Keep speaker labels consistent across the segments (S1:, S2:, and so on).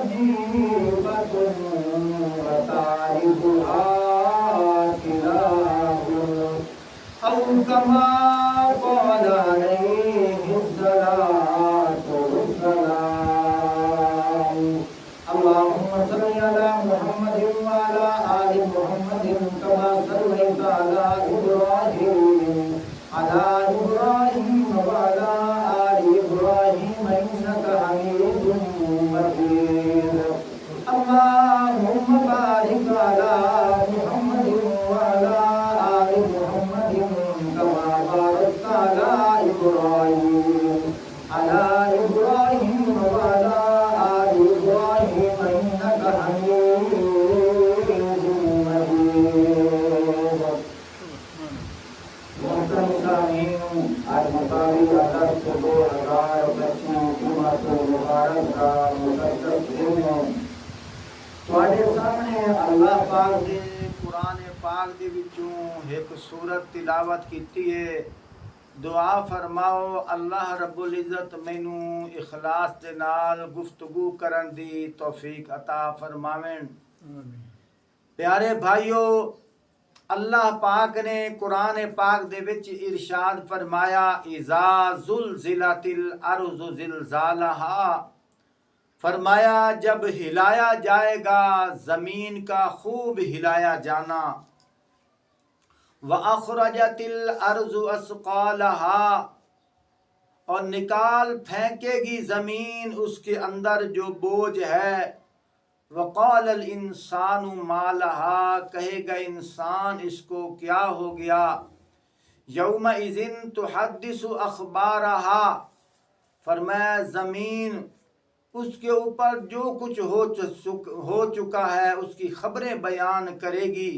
S1: عجيبة وتعرفها كلاب أو كما قال عليه الصلاة والسلام اللهم صل على محمد وعلى آل محمد كما صليت على إبراهيم وعلى آل إبراهيم إنك حميد مجيد اللهم بارك على محمد وعلى آل محمد كما باركت على إبراهيم وعلى آل إبراهيم إنك حميد مجيد محترم سامعین، آج مطابق اگست 2025 جمعۃ المبارک کا مقدس دن ہے۔ تواڈے سامنے اللہ پاک دے قرآن پاک دے وچوں ایک سورت تلاوت کیتی ہے۔ دعا فرماؤ اللہ رب العزت مینوں اخلاص دے نال گفتگو کرن دی توفیق عطا فرماویں۔ پیارے بھائیو، اللہ پاک نے قرآن پاک دے وچ ارشاد فرمایا اذا زلزلت الارض زلزالہا، فرمایا جب ہلایا جائے گا زمین کا خوب ہلایا جانا، وَأَخْرَجَتِ الْأَرْضُ أَثْقَالَهَا، اور نکال پھینکے گی زمین اس کے اندر جو بوجھ ہے، وَقَالَ الْإِنسَانُ مَا لَهَا، کہے گا انسان اس کو کیا ہو گیا، يَوْمَئِذٍ تُحَدِّثُ أَخْبَارَهَا، فرمایا زمین اس کے اوپر جو کچھ ہو چکا ہے اس کی خبریں بیان کرے گی،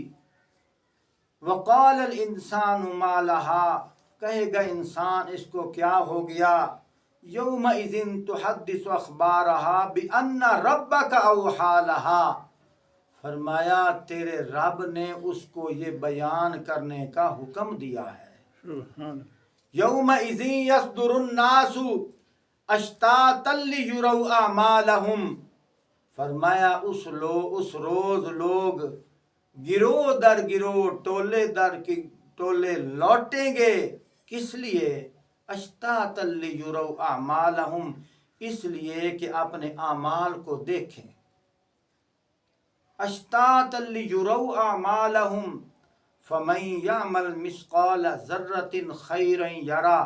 S1: وَقَالَ الْإِنسَانُ مَا لَهَا، کہے گا انسان اس کو کیا ہو گیا، يَوْمَئِذٍ تُحَدِّثُ أَخْبَارَهَا بِأَنَّ رَبَّكَ أَوْحَى لَهَا، فرمایا تیرے رب نے اس کو یہ بیان کرنے کا حکم دیا ہے۔ يَوْمَئِذٍ يَصْدُرُ النَّاسُ أَشْتَاتًا لِيُرَوْا أَعْمَالَهُمْ، فرمایا اس روز لوگ گروہ در گروہ، ٹولے در ٹولے لوٹیں گے، کس لیے؟ اشتاتا لیروا اعمالہم، اس لیے کہ اپنے اعمال کو دیکھیں۔ اشتاتا لیروا اعمالہم فمن یعمل مثقال ذرۃ خیرا یرا،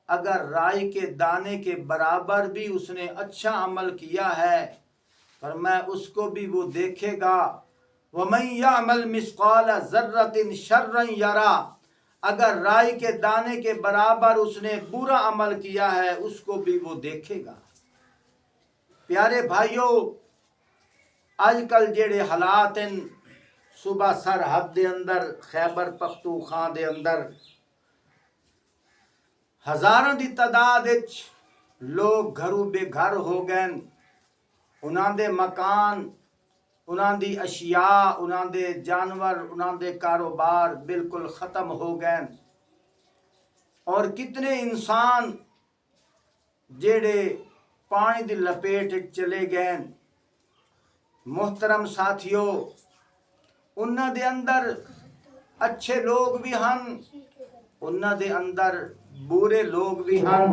S1: اگر رائی کے دانے کے برابر بھی اس نے اچھا عمل کیا ہے فرمایا اس کو بھی وہ دیکھے گا، وَمَنْ يَعْمَلْ مِثْقَالَ ذَرَّةٍ شَرًّا يَرَى، اگر رائی کے دانے کے برابر اس نے برا عمل کیا ہے اس کو بھی وہ دیکھے گا۔ پیارے بھائیو، آج کل جڑے حالات ہیں، صوبہ سرحد دے اندر خیبر پختونخوا دے اندر ہزاراں دی تعداد وچ لوگ گھروں بے گھر ہو گئے، انہاں دے مکان، انہاں دی اشیاء، انہاں دے جانور، انہاں دے کاروبار بالکل ختم ہو گئے، اور کتنے انسان جڑے پانی دی لپیٹ چلے گئے۔ محترم ساتھیو، انہاں دے اندر اچھے لوگ بھی ہن، انہاں دے اندر برے لوگ بھی ہن۔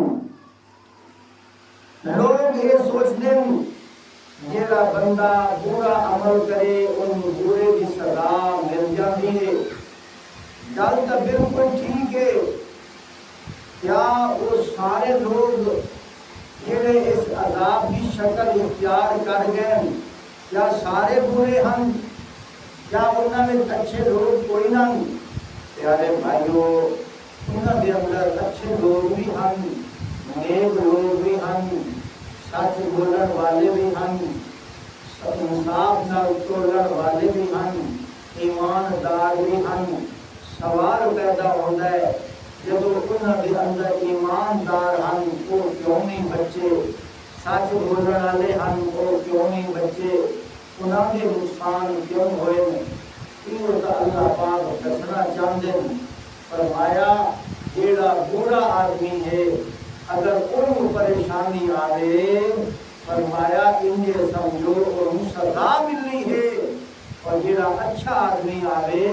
S1: لوگ یہ سوچتے ہیں جیڑا بندہ برا عمل کرے ان برے کی سزا مل جاتی ہے، گل تو بالکل ٹھیک ہے۔ کیا وہ سارے لوگ جڑے اس عذاب کی شکل اختیار کر گئے کیا سارے برے ہیں؟ کیا انہوں میں اچھے لوگ کوئی نہ؟ پیارے بھائیو، انہوں کے اندر اچھے لوگ بھی ہیں، نیک لوگ بھی ہیں، سچ بولن والے بھی ہیں، انصاف نال تولن والے بھی ہیں، ایماندار بھی ہیں۔ سوال پیدا ہوتا ہے جب انہوں کے اندر ایماندار ہیں وہ کیوں نہیں بچے، سچ بولن والے ہیں وہ کیوں نہیں بچے، انہوں کے نقصان کیوں ہوئے؟ یہ اللہ پاک دسنا چاہتے ہیں۔ فرمایا جیڑا برا آدمی ہے اگر انہوں پریشانی آئے فرمایا انجے سمجھو اور سزا ملنی ہے، اور جڑا اچھا آدمی آوے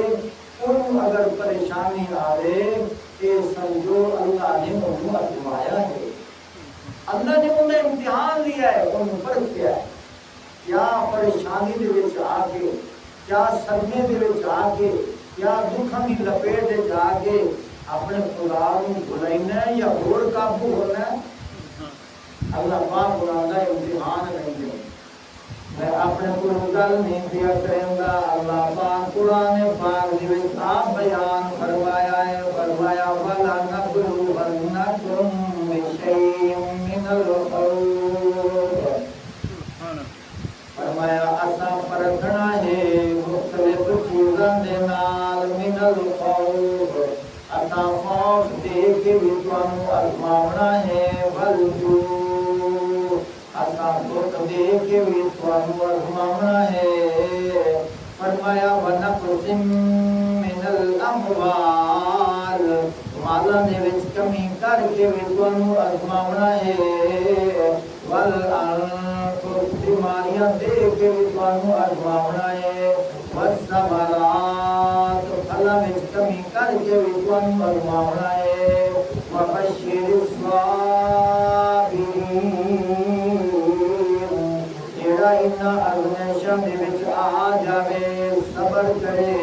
S1: ان اگر پریشانی آوے یہ سمجھو اللہ نے انہوں آزمایا ہے، اللہ نے انہیں امتحان لیا ہے، انہوں پرکھیا ہے، کیا پریشانی دے وچ آ کے، کیا صدمے دے وچ آ کے، کیا دکھاں دی لپیٹ وچ آ کے اپنے خدا نوں بھلانا ہے یا ہور قابو ہونا ہے؟ اللہ پاک بلانا امتحان نہیں دے۔ میں اپنے کو گل نہیں دیا کروں گا، اللہ پاک قرآن پاک دے وچ آپ بیان فرمایا ہے، فرمایا وَلَا نَبْلُوَنَّكُم بِشَيْءٍ مِّنَ الْخَوْفِ، فرمایا اساں پرکھنا ہے مختلف چیزاں دے نال، من الخوف اساں خوف دے کے بھی تانوں آزماونا ہے، والجوع اساں بھوک دے کے بھی تانوں آزماونا ہے، فرمایا وَنَقْصٍ مِّنَ الْأَمْوَالِ مالاں دے وچ کمی کر کے بھی تانوں آزماونا ہے، والانفس بیماریاں دے کے بھی تانوں آزماونا ہے، والثمرات پھلاں وچ کمی کر کے بھی تانوں آزماونا ہے، وبشر الصابرین جیڑا انہاں آزمائشاں دے وچ آ جاوے صبر کرے،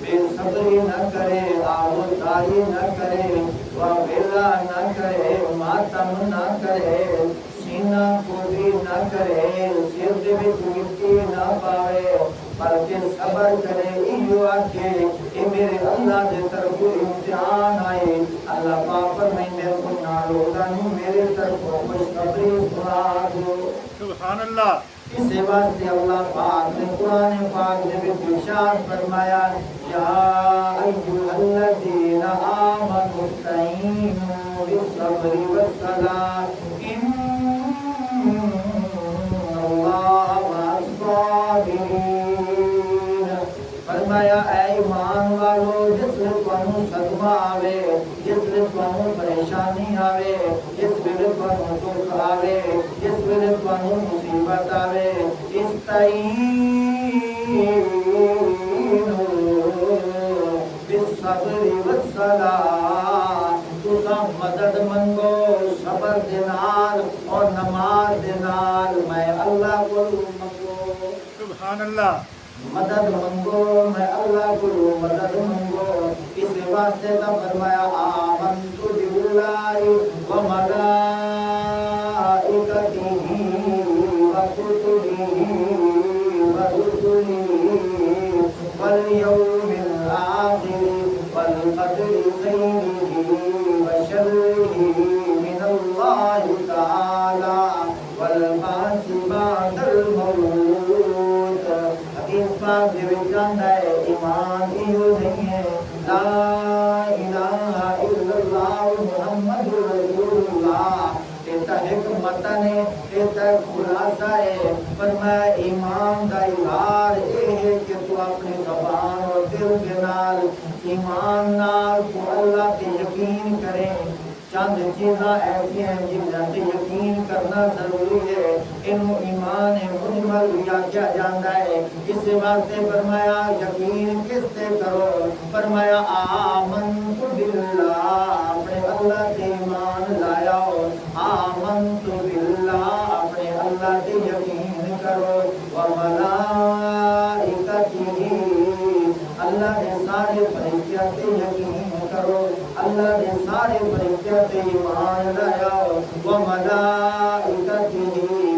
S1: بے صبری نہ کرے، آہوتاری نہ کرے، واویلا نہ کرے، ماتم نہ کرے، سینہ کوبی نہ کرے، سر دے وچ مٹی نہ پاوے، بلکہ صبر کرے، ایو آکھے اے میرے اللہ دے طرف امتحان آئے، اللہ پاک فرمائندے گناہ لوگاں نوں میرے طرف خوشخبری سنا دو۔
S2: سبحان اللہ۔
S1: اس واسطے اللہ پاک نے قرآن پاک دے وچ ارشاد فرمایا یا ایھا الذین آمنوا استعینوا بالصبر والصلاۃ ان اللہ مع الصابرین، فرمایا اے ایمان والو جس ویلے تانوں صدمہ آوے، جس ویلے تانوں پریشانی آوے، جس ویلے تانوں دکھ آوے، جس ویلے تانوں مصیبت آوے، استعینوا بالصبر والصلاۃ تساں مدد منگو صبر دے نال اور نماز دے نال، میں اللہ کو منگو،
S2: سبحان اللہ،
S1: مدد منگو، میں اللہ کو مدد منگو، اس واسطے نہ فرمایا آمنت باللہ وملائکتہ وکتبہ ورسلہ والیوم الآخر والقدر خیرہ وشرہ من اللہ تعالی والبعث بعد الموت۔ حدیث پاک دے وچ آندا ہے ایمان ایو نہیں ہے لا الہ الا اللہ محمد رسول اللہ، ایتا ایک متن ہے، ایتا خلاصہ ہے، فرمایا ایمان دا اظہار یہ ہے کہ تو اپنی زبان اور دل کے نال ایمان نال تو اللہ تے یقین کرے، چند چیزاں ایسی ہیں جنہاں تے یقین کرنا ضروری ہے، انہوں ایمان مجمل بھی آکھیا جاندا ہے، اس واسطے فرمایا یقین کس تے کرو، فرمایا آمنت باللہ اپنے اللہ تے ایمان لایا ہو، آمنت باللہ اپنے اللہ تے یقین کرو، وملائکتہ اللہ نے سارے فرشتوں تے یقین کرو، اللہ نے سارے فرشتوں تے ایمان لایا ہو، وملائکتہ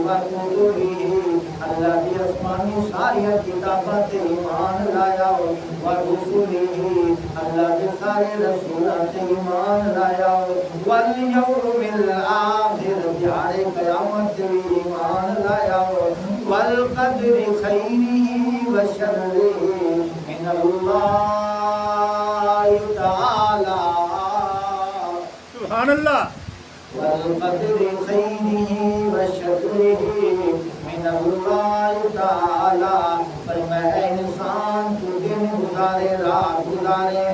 S1: وکتبہ اللہ کی آسمانی ساری کتاباں تے ایمان لایا ہو، ورسلہ اللہ کے سارے رسولاں تے ایمان لایا ہو، والیوم الآخر دیہاڑے قیامت تے ایمان لایا ہو، والقدر خیرہ وشرہ من اللہ تعالی،
S2: سبحان اللہ،
S1: والقدر خیرہ وشرہ من اللہ تعالی، فرمایا انسان تو دن گزارے رات گزارے،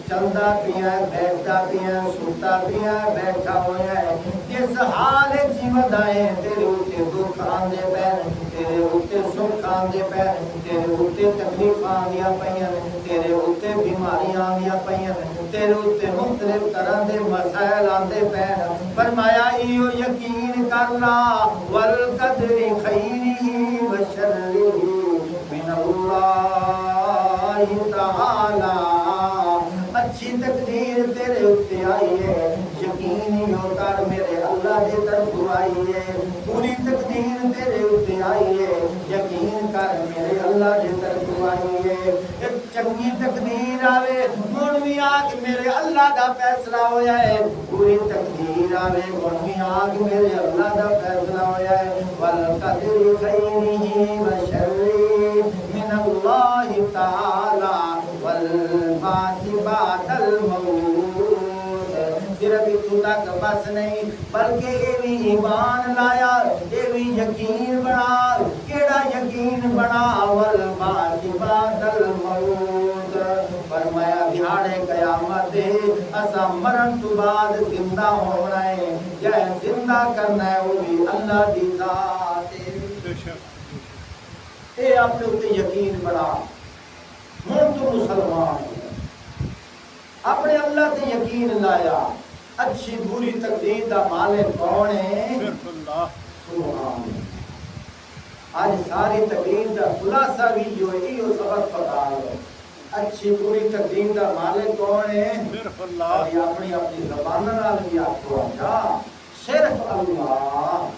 S1: چلتا پیا بیٹھتا پیا سوتا پیا بیٹھا ہوا ہے، جس حال جیون آئے تیرے اتنے دکھ آندے پین تیرے اتنے سکھ آندے پین تیرے اتنے تکلیف آندیاں پئیاں تیرے اتنے بیماریاں آندیاں پئیاں تیرے اتنے مختلف طرح دے مسائل آندے پین فرمایا ایو یقین کر لا والقدر خیرہ و شرہ من اللہ تعالی اچھی تقدیر تیرے اتنے آئی ہے یقین یو کر میرے اللہ دے طرف آئی ہے پوری تقدیر تیرے اتنے آئی ہے یقین کر میرے اللہ دے طرف آئی ہے ایک چنگی تقدیر آوے مونوی آگ میرے اللہ دا فیصلہ ہویا ہے پوری تقدیر آوے مونوی آگ میرے اللہ دا فیصلہ ہویا ہے والقدر خیرہ و شرہ من اللہ تعالی والبعث بعد الموت صرف اتو تک بس نہیں بلکہ یہ بھی ایمان لایا یہ بھی یقین بنا کیڑا یقین بنا والبعث بعد الموت فرمایا دہاڑے قیامت اسا مرن تو بعد زندہ ہونا ہے یا زندہ کرنا ہے وہ بھی اللہ دی ذات ہے اے اپنے اتنے یقین بنا ہوں تو مسلمان اپنے اللہ تے یقین لایا اچھی بری تقدیر دا مالک کون ہے سبحان آج ساری تقدیر دا خلاصہ بھی جو ہے یہ سبق پتا ہے اچھی بری تقدیر دا مالک کون ہے اپنی اپنی زبان نال بھی آپ کو آجا صرف اللہ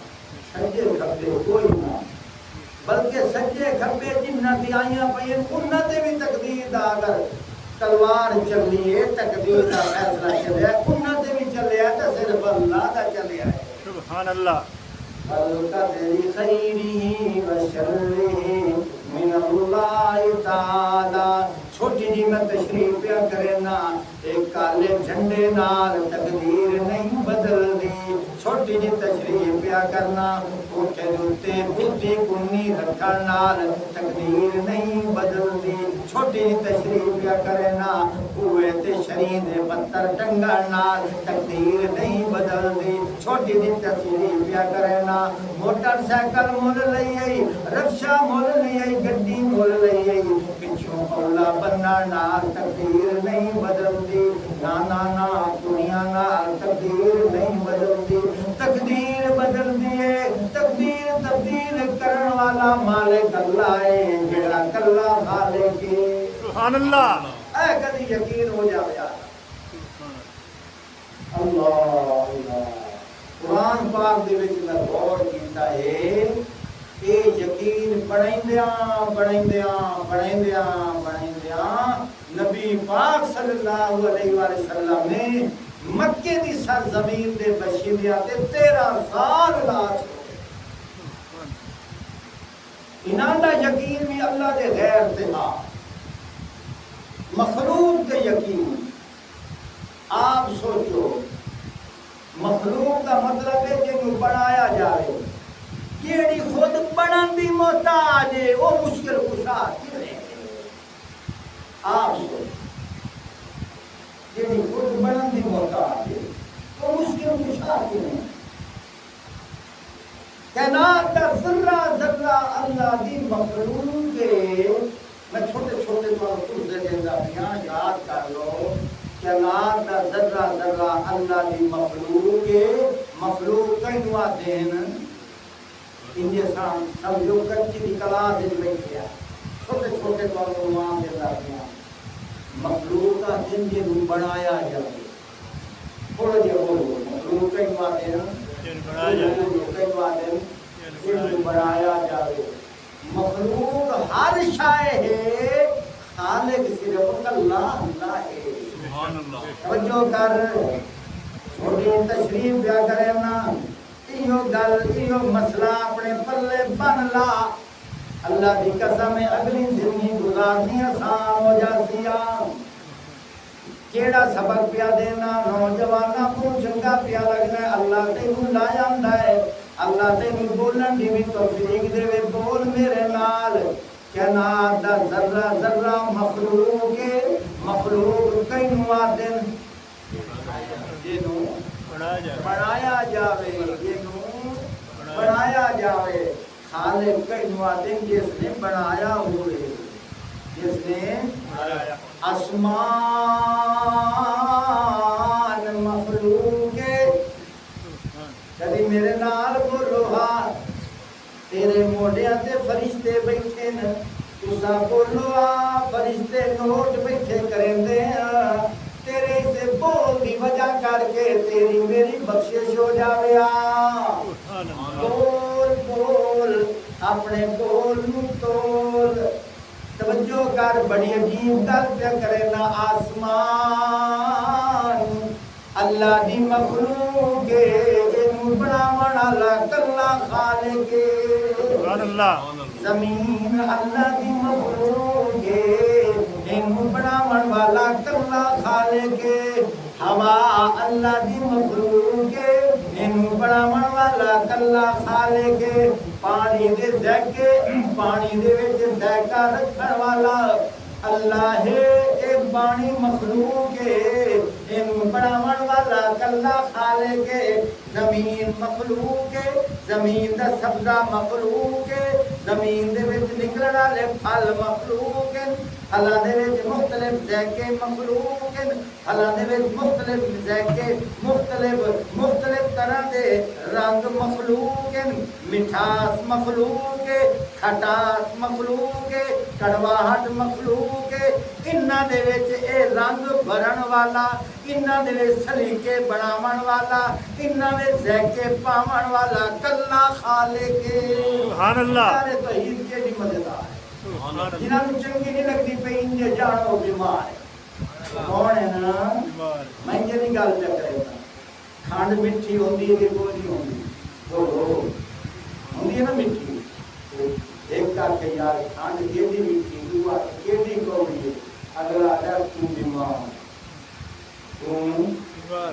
S1: سجے کھبے کوئی نہ بلکہ سجے کھبے جنہ دی آئیاں پئیں انہاں تے بھی تقدیر دا اگر تلوار چلی ہے تقدیر دا فیصلہ چلیا ہے انہاں تے بھی چلیا ہے تو صرف اللہ دا چلیا ہے
S2: سبحان اللہ
S1: القدر خیرہ و شرہ من اللہ تعالی چھوٹی جی میں تشریف پیا کرنا ایک کالے جھنڈے نال تقدیر نہیں بدل دی چھوٹی جی تشریف پیا کرنا اٹھے دوتے بھٹی کنی رکھن نال تقدیر نہیں بدل دی چھوٹی جی تشریف پیا کرنا کوئے تے شرین دے پتھر ٹنگن نال تقدیر نہیں بدل دی چھوٹی جی تشریف پیا کرنا موٹر سائیکل مول لئی آئی رکشہ مول لئی آئی گڈی مول لئی آئی پچھوں اولا بننا نال تقدیر نہیں بدلتی نا دنیا نال تقدیر نہیں بدلتی تقدیر بدلتی ہے تقدیر تبدیل کرن والا مالک اللہ ہے جڑا کلا خالق ہے
S2: سبحان اللہ
S1: اے کدی یقین ہو جاوے اللہ قرآن پاک دے وچ میں غور کیتا ہے کہ یقین بڑھائندیاں نبی پاک صلی اللہ علیہ وسلم نے مکے دی سرزمین دے بشیریاں تے 13 سال لا چھوڑے انہاں دا یقین بھی اللہ دے غیر تے آ مخلوق دے یقین آپ سوچو مخلوق کا مطلب ہے کہ بنایا جائے کیڑی خود بنن دی محتاج ہے وہ مشکل کشا کیڑے آپ سوچو کیڑی خود بنن دی محتاج ہے وہ مشکل کشا کیڑے کائنات کا ذرہ ذرہ اللہ دی مخلوق ہے میں چھوٹے چھوٹے کچھ دے دینا بیان یاد کر لو کائنات کا ذرہ ذرہ اللہ دی مخلوق ہے مخلوق کہیں آتے ہیں انجے سمجھو کچی دی کلاس دے بیٹھے ہیں چھوٹے چھوٹے عنوان دے بیان مخلوق کا دن جے بنایا جائے تھوڑا جے بولو مخلوق کہیں آتے ہیں بنایا جائے مخلوق ہر شائع ہے خالق صرف اللہ ہے توجہ کر چھوٹی تشریف پیا کرے نا ایو مسئلہ اپنے پلے بن لا اللہ دی قسم اگلی زندگی گزارنی آسان ہو جاتی ہے کیڑا سبق پیا دینا نوجواناں کو چنگا پیا لگنا اللہ تینوں لا جاندا ہے اللہ تینوں بولن دی بھی توفیق دے بول میرے نال کائنات دا ذرہ ذرہ مخلوق ہے مخلوق کینوں آدن جنوں بنایا جاوے اینوں بنایا جاوے خالق کہنوا دن جس نے بنایا ہوئے جس نے آسمان مخلوق کبھی میرے نال بولو ہاں تیرے موڈیاں تے فرشتے بیٹھے ن تساں بولو ہاں فرشتے نوٹ بیٹھے کریندے ہیں تیرے سے بول دی وجہ کر کے تیری میری بخشش ہو جاوے بول بول اپنے بول نو تول توجہ کر بڑی عجیب گل پہ کرے نا آسمان اللہ دی مخلوق اینو بناون والا کلا خالق
S2: سبحان اللہ
S1: زمین اللہ دی مخلوق اینو بناون والا کلا خالق ہوا اللہ دی مخلوق اینو بناون والا کلا خالق پانی دے ذائقے پانی دے وچ ذائقہ رکھن والا اللہ ہے اے پانی مخلوق ہے اینو بناون والا کلا خالق ہے زمین مخلوق ہے زمین دا سبزہ مخلوق ہے زمین دے وچ نکلن والے پھل مخلوق ہیں پھلاں دے وچ مختلف ذائقے مخلوق ہیں پھلاں دے وچ مختلف ذائقے مختلف طرح دے رنگ مخلوق ہیں مٹھاس مخلوق ہے کھٹاس مخلوق ہے کڑواہٹ مخلوق ہے انہاں دے وچ اے رنگ بھرن والا انہاں دے وچ سلیقے بناون والا انہاں دے ذائقے پاون والا کلا خالق
S2: سبحان اللہ
S1: سارے توحید کے بھی مزیدار ہے جنہاں نوں چنگی نہیں لگدی پئی انجے جانو بیمار ہے کون ہے نا میں یہ گل پہ کرے کھنڈ میٹھی ہوندی ہے کہ کوئی نہیں ہوندی بولو ہوندی ہے نا میٹھی ایک کر کے یار کھنڈ کیڑی میٹھی دعا کیڑی کوڑی ہے اگلا ہے تو بیمار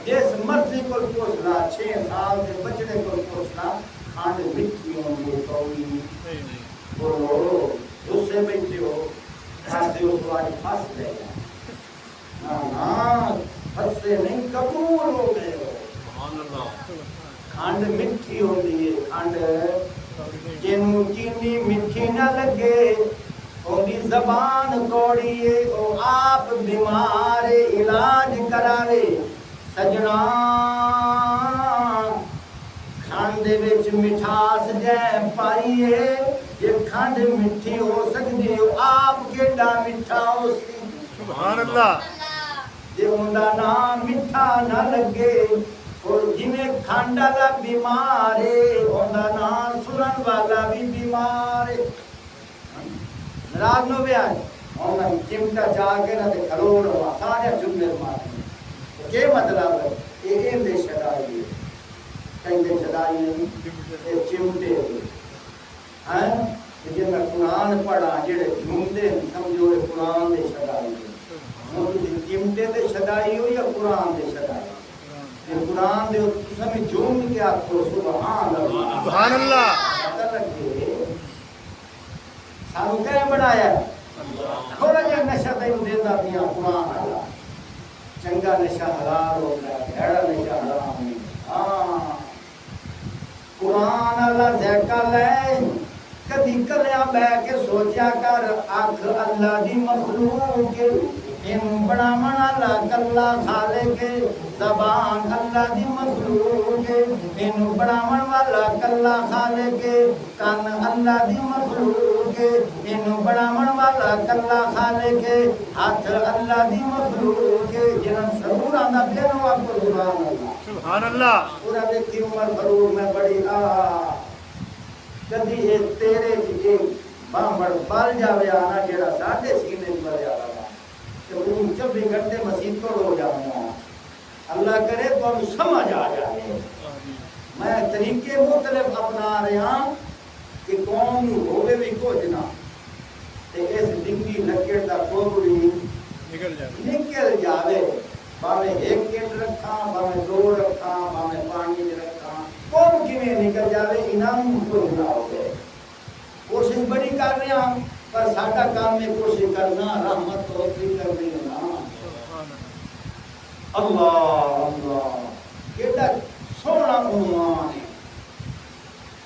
S1: جس مرضی کو پوچھنا 6 سال کے بچڑے کو پوچھنا کھنڈ میٹھی ہوندی ہے کوڑی بولو اس سے بیٹھے ہو کھاتے ہو تو آج پھنس گئے نا پھنسے نہیں قبول ہو گئے ہو کھنڈ میٹھی ہوندی ہے کھنڈ جنوں چینی میٹھی نہ لگے اونی زبان کوڑی ہے او آپ بیمار علاج کراوے سجنا کھنڈ دے وچ مٹھاس جے پائی ہے یہ کھنڈ میٹھی ہو سکتی ہے آپ کیڈا میٹھا ہو سی
S2: سبحان اللہ
S1: جے اوندا نام میٹھا نہ لگے اور جنہیں کھنڈ والا بیمار ہے اوندا نام سنن والا بھی بیمار ہے ناراض نو بھی آئے اوندا چمٹا جا کے نہ تے کروڑ ہوا سارے جملے مارے کیا مطلب ہے یہ دے شدائی ہے کہیں دے شدائی نہیں یہ چمٹے ہیں جن میں قرآن پڑھا جڑے جھومتے سمجھو یہ قرآن دے شدائی ہے چمٹے دے شدائی ہو یا قرآن دے شدائی یہ قرآن دے سمجھ جھوم کے آپ کو سبحان اللہ
S2: سبحان اللہ
S1: پتہ لگے سانو کہیں بنایا تھوڑا جہا نشہ تینوں دیندا پیا قرآن اللہ چنگا نشہ حلال ہو گیا بھڑا نشہ حرام ہے ہاں قرآن اللہ ذائقہ لے کدی کلیاں بہ کے سوچیا کر آنکھ اللہ دی مخلوق اینو بناون والا کلا خالق زبان اللہ دی مخلوق اینو بناون والا کلا خالق کان اللہ دی مخلوق اینو بناون والا کلا خالق ہاتھ اللہ دی مخلوق جنہاں سروراں دا پھیرو آپ کو سبحان اللہ
S2: سبحان اللہ
S1: پورا دیکھی عمر فروغ میں بڑی کدی یہ تیرے جی بامبڑ بال جاوے آنا جیڑا ساڈے سینے بلے آ رہا تو ان 24 گھنٹے مسیح توڑ ہو جانا اللہ کرے تو ہم سمجھ آ جائے میں طریقے مختلف اپنا رہا کہ قوم ہوئے بھی کچھ نہ تے اس ڈنگی لکڑ دا کوڑی نکل جاوے باوے 1 کنٹ رکھا باوے 2 رکھا باوے پانی رکھا قوم کیویں نکل جاوے انعام کو نہ ہو گئے کوشش بڑی کر رہے ہیں پر ساڈا کام میں کوشش کرنا رحمت توفیق کرنی نا اللہ اللہ کیڑا سونا عنوان ہے،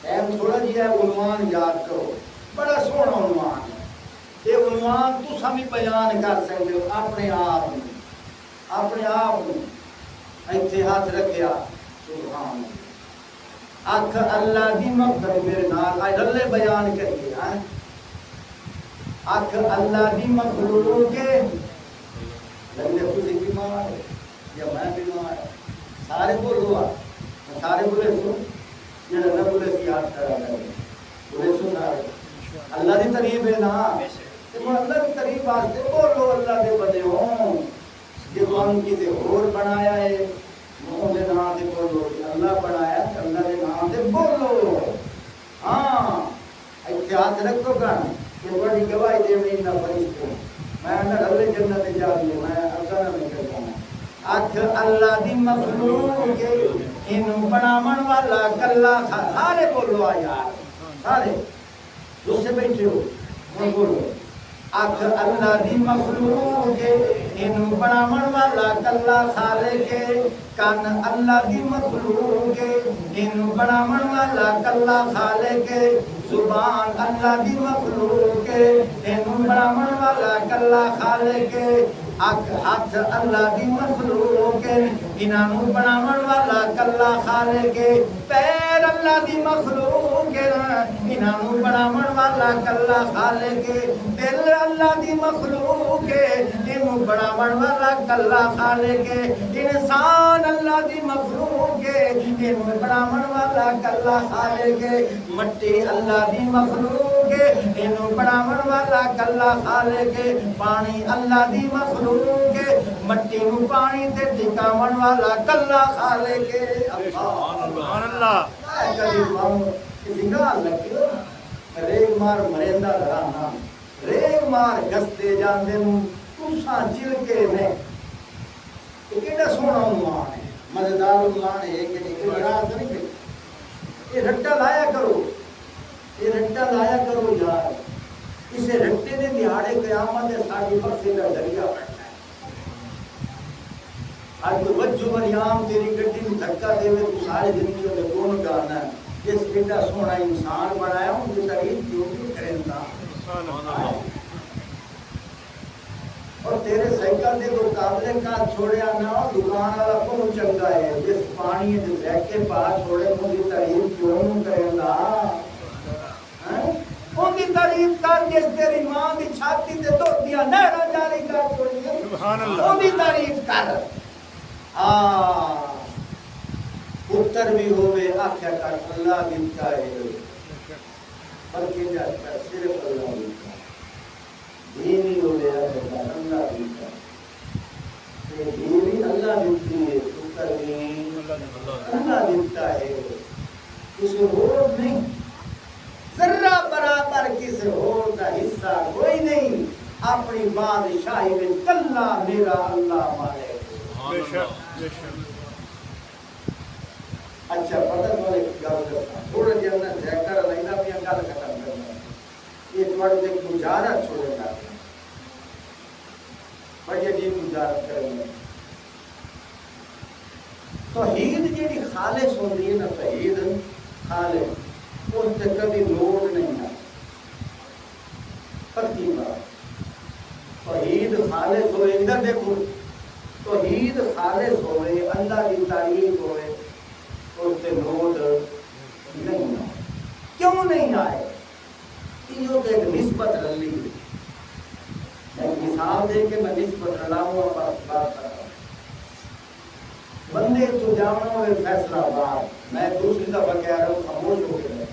S1: ٹائم تھوڑا جہا ہے، عنوان یاد کرو، بڑا سونا عنوان ہے۔ یہ عنوان تساں بھی بیان کر سکتے ہو اپنے آپ میں، اپنے آپ میں ایتھے ہاتھ رکھیا سبحان اکھ اللہ دی مغفرت میرے نال آج رلے بیان کریے ہاں اکھ اللہ دی مخلوق کے لگے تسی بیمار ہے یا میں بیمار ہے سارے بولو سارے بولے سو جڑا نہ بولے سی یاد کرا بولے سو سارے اللہ دی تعریف ہے نا تے اللہ دی تعریف واسطے بولو اللہ دے بندے ہوں کہ تانوں کسے اور بنایا ہے منہ دے نام تے بولو اللہ بنایا تے اللہ دے نام تے بولو ہاں ایتھے ہاتھ رکھو گن کہ بڑی گواہی دینی نہ فرشتے میں نہ اللہ جنت جا دی میں اگا نہ کرتا ہوں اکھ اللہ دی مخلوق کے اینو بناون والا کلا سارے بولو آ یار سارے دوسرے بیٹھے ہو میں بولو اکھ اللہ دی مخلوق کے اینو بناون والا کلا خالق کے کان اللہ دی مخلوق کے اینو بناون والا کلا خالق کے زبان اللہ دی مخلوق کے اینو بناون والا کلا خالق کے اکھ ہاتھ اللہ دی مخلوق کے انہاں نوں بناون والا کلا خالق کے پیر اللہ دی مخلوق کے انہاں نوں بناون والا کلا خالق کے دل اللہ دی مخلوق کے اینو بناون والا کلا خالق کے انسان اللہ دی مخلوق کے اینو بناون والا کلا خالق کے مٹی اللہ دی مخلوق کے اینو بناون والا کلا خالق کے پانی اللہ دی مخلوق کے مٹی نو پانی تے ٹکاون والا کلا خالق کے
S2: سبحان اللہ
S1: کبھی کسی گال لگی ریگ مار مریندا رہنا ریگ مار گستے جاندے نوں تساں چلکے نے کیڑا سونا عنوان ہے مزیدار عنوان ہے کہ راز نہیں پہ یہ رٹا لایا کرو یہ رٹا لایا کرو یار اسے رٹے دے دیہاڑے قیامت ہے ساڈی بخشش دا ذریعہ بننا ہے آج وجو مریام تیری گڈی نوں دھکا دے تو سارے دنیا دے کون گانا ہے جس کیڑا سونا انسان بنایا ہوں دی تعریف کیوں نہیں کریندا سبحان اللہ اور تیرے سائیکل دے مقابلے کا چھوڑیا نہ دکان والا کو چنگا ہے جس پانی دے زیکے پا چھوڑے کو دی تعریف کیوں نہیں کریندا ان کی تعریف کر جس تیری ماں کی چھاتی تے دھوتیاں نہرا جاری کر چھوڑی
S2: سبحان اللہ
S1: ان کی تعریف کر پتر بھی ہوئے آخیا کر اللہ دیتا ہے پر کے جاتا ہے صرف اللہ دیتا ہے دینی ہوئے آخیا کر اللہ دیتا ہے دینی اللہ دیتی ہے پتر بھی اللہ دیتا ہے کسی اور نہیں ذرہ برابر کسی اور کا حصہ کوئی نہیں اپنی بادشاہی میں کلا میرا اللہ مالک
S2: بے شک بے شک
S1: اچھا پتہ تو ایک گل کرتا تھوڑا جہا میں ذکر لینا بھی گل ختم کرنا یہ تھوڑے ایک گزارا چھوڑے گا بڑی عجیب گزارت کریں گے توحید جیڑی خالص ہوتی ہے نا توحید خالص اس سے کبھی لوٹ نہیں آتی پکی بات توحید خالص ہوئے ادھر دیکھو توحید خالص ہوئے اللہ کی تعریف ہوئے اس سے لوٹ نہیں آئے کیوں نہیں آئے یہ ایک نسبت رلی ایک مثال دے کے میں نسبت رلاؤں بات کرتا ہوں بندے تو جانا ہوئے فیصلہ آباد میں دوسری دفعہ کہہ رہا ہوں خاموش ہو کے رہے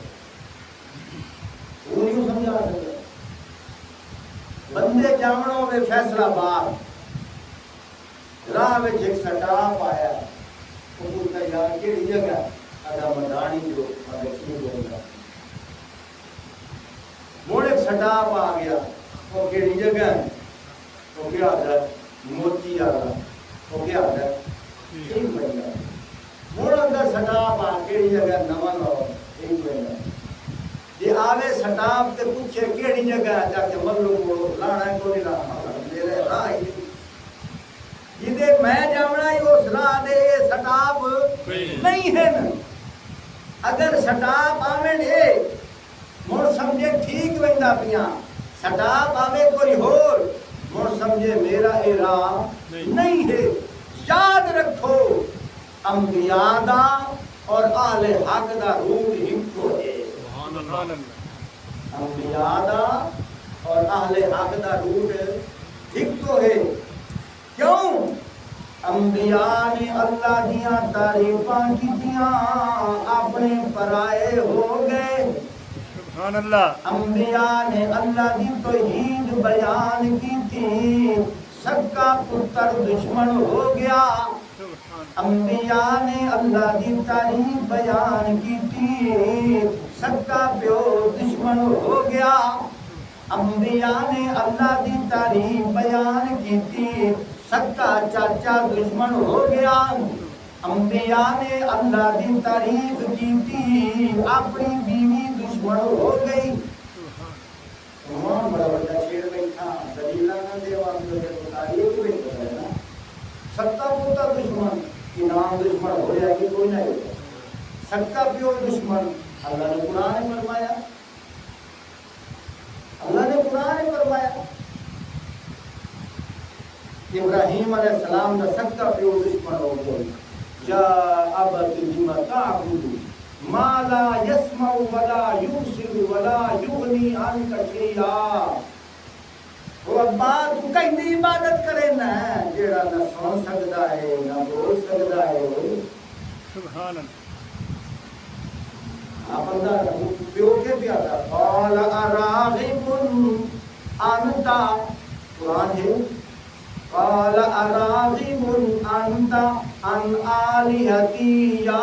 S1: وہ نہیں سمجھا سکتا بندے جانا ہوئے فیصلہ آباد راہ میں ایک سٹاپ آیا وہ پوچھتا یار کہڑی جگہ ادا مدانی جو موڑ ایک سٹاپ آ گیا وہ کہڑی جگہ ہے وہ کیا ہے موتی والا وہ کیا ہے ایک مہینہ موڑ اندر سٹاپ آ کہڑی جگہ نواں لاؤ ایک مہینہ یہ آوے سٹاپ تے پوچھے کہڑی جگہ ہے جا کے ملو موڑو لانا ہے کوئی لانا میرے راہ ہی جدے میں جانا ہی اس راہ دے سٹاپ نہیں ہے نا اگر سٹاپ آویں دے مڑ سمجھے ٹھیک ویندا پیاں سٹاپ آوے کوئی ہور مڑ سمجھے میرا اے راہ نہیں ہے یاد رکھو انبیاء دا اور اہل حق دا روح ہکو ہے انبیاء دا اور اہل حق دا روح ہکو ہے کیوں انبیاء نے اللہ دیاں تعریفاں کیتیاں اپنے پرائے ہو گئے
S2: سبحان اللہ
S1: انبیاء نے اللہ دی توحید بیان کی تھی سکا پتر دشمن ہو گیا انبیاء نے اللہ دی تعریف بیان کی تھی سکا پیو دشمن ہو گیا انبیاء نے اللہ دی تعریف بیان کی تھی سکا چاچا دشمن ہو گیا انبیاء نے اللہ دی تعریف کی تھی اپنی بیوی دشمن ہو گئی بڑا بڑا شیر بیٹھا دلیلہ نہ دے واسطے تعریف بھی ہے نا سکا پوتا دشمن انعام دشمن ہو جائے گی کوئی نہیں سکا پیو دشمن اللہ نے قرآن میں فرمایا اللہ نے قرآن میں فرمایا ابراہیم علیہ السلام کا سکا پیو دشمن ہو گئی یا ابت لم تعبد ما لا يسمع ولا يبصر ولا يغني عنك شيئا وہ ابا تو کہیں عبادت کرے نا جیڑا نہ سن سکتا ہے نہ بول سکتا ہے
S2: سبحان اللہ
S1: آپ بندہ پیو کے بھی آتا قال اراغب انت قرآن ہے قال اراغب انت عن آلہتی یا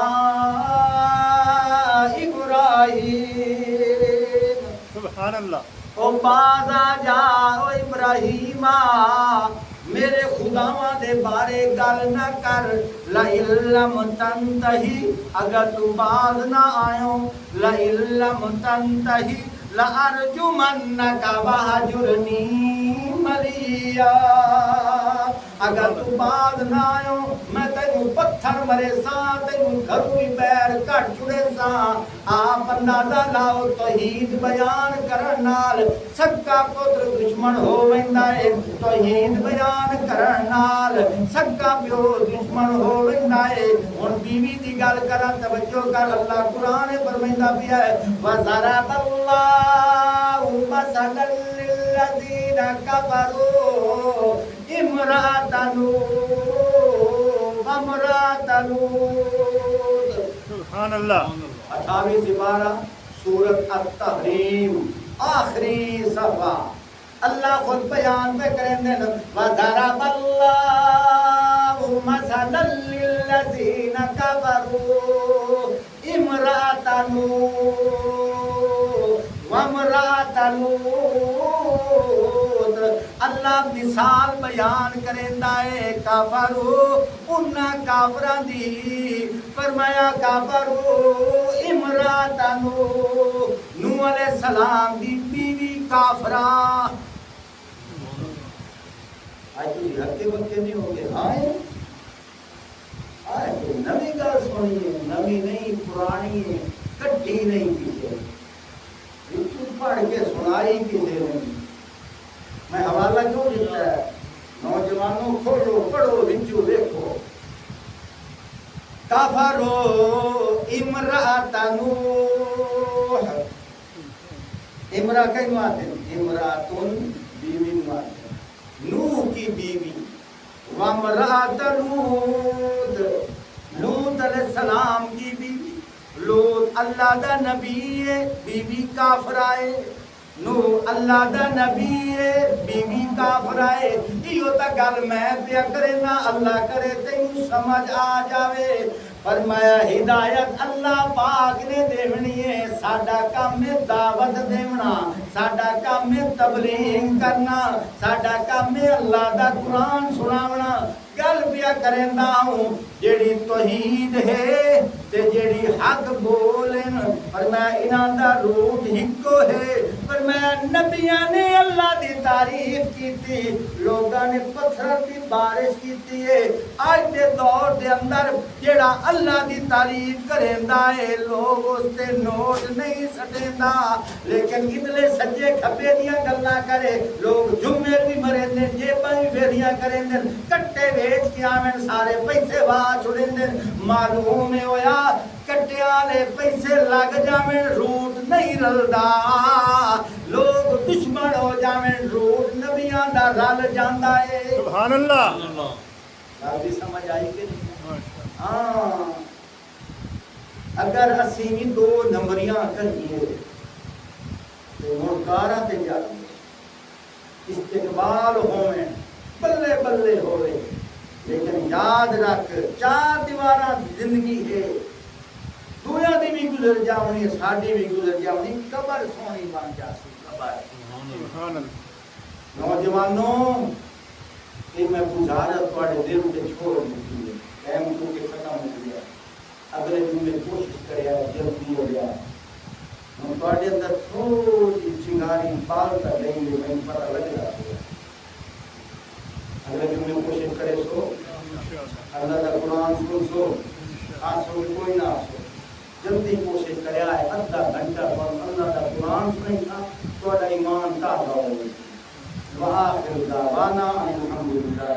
S1: ابراہیم
S2: سبحان اللہ
S1: او باز آ جا او ابراہیم میرے خداواں دے بارے گل نہ کر لَإِلَّمْ تَنْتَهِ اگر تو باز نہ آئیو لَإِلَّمْ تَنْتَهِ لَأَرْجُمَنَّكَ وَهْجُرْنِي مَلِيًّا اگر تو باز نہ آئیو میں تینوں پتھر مرے سا تینوں گھروی بیر کٹ چھڑے سا آپ اندازہ لاؤ توحید بیان کرن نال سکا پتر دشمن ہو ویندا ہے توحید بیان کرن نال سکا پیو دشمن ہو ویندا ہے ہن بیوی دی گل کراں توجہ کر اللہ قرآن فرمائندا پیا ہے وَضَرَبَ اللَّهُ مَثَلًا لِّلَّذِينَ كَفَرُوا امرأة نوح وامرأة لوط
S2: سبحان اللہ
S1: 28 سپارہ سورۃ التحریم آخری صفحہ اللہ خود بیان پہ کریں دے وَضَرَبَ اللَّهُ مَثَلًا لِّلَّذِينَ كَفَرُوا امرأة نوح وامرأة لوط اللہ مثال بیان کریندا ہے کافرو انہاں کافراں دی فرمایا کافرو امرأة نوح علیہ السلام دی بیوی کافراں آج تو ہکے بکے نہیں ہو گئے آئے کوئی نوی گل سنیے نوی نہیں پرانی کٹھی نہیں کسی پڑھ کے سنائی کسی نے میں حوالہ کیوں دیتا ہے نوجوانوں کھولو پڑھو وچوں دیکھو کافرو امرأة نوح امرا کئی ماتے ہیں امراتن بیوی ماتے ہیں نوح کی بیوی وامرأة لوط لوط علیہ السلام کی بیوی لوط اللہ دا نبی ہے بیوی کافرائے نوح اللہ دا نبی ہے بیوی کافرائے یہ تا گل میں پیا کرے نا اللہ کرے تینوں سمجھ آ جاوے فرمایا ہدایت اللہ پاک نے دیونی ہے ساڈا کام ہے دعوت دیونا ساڈا کام ہے تبلیغ کرنا، ساڈا کام ہے اللہ دا قرآن سناونا۔ گل پیا کریندا ہوں جیڑی توحید ہے تے جیڑی حق بولن، فرمایا انہاں دا روٹ ہکو ہے۔ فرمایا نبیاں نے اللہ دی تعریف کیتی، لوگاں نے پتھر دی بارش کیتی ہے۔ اج دے دور دے اندر جیڑا اللہ دی تعریف کریندا ہے لوگ اس تے نوٹ نہیں سٹیندا، لیکن ادلے سجے کھبے دیاں گلاں کرے لوگ جمعے بھی مرندے، جیباں بھی پھیریاں کریندے، کٹے ویچ کے آویں سارے پیسے واہ چھڑیندے۔ معلوم ہویا کٹے والے پیسے لگ جاویں روٹ نہیں رلدا، لوگ دشمن ہو جاویں روٹ نبیاں دا رل جاندا ہے۔
S2: سبحان اللہ۔
S1: گل بھی سمجھ آئی کہ نہیں؟ ہاں اگر اسی دو نمبریاں کریے تو مرکاراں تے جائیے، استقبال ہوئے بلے بلے ہوئے، لیکن یاد رکھ چار دیواراں زندگی ہے، دنیا دی بھی گزر جاونی، ساڈی بھی گزر جاونی، قبر سونی بن جاسی قبر۔
S2: سبحان اللہ۔
S1: نوجوانوں کہ میں بجھارت تواڈے دل تے چھوڑ دیتی ہے، ٹائم تو کہ ختم ہو گیا، اگلے دن میں کوشش کریا جلدی ہو گیا، ہم تواڈے اندر تھوڑی چنگاری پال کر لیں گے، میں پتہ لگ رہا ہے اگلے دن میں کوشش کرے سو اللہ کا قرآن سن سو، آسو کوئی نہ آسو، جلدی کوشش کرے آئے ادھا گھنٹہ پر اللہ کا قرآن سنیں تھا تواڈا ایمان تازہ ہو گئی۔ وآخر دعوانا الحمدللہ۔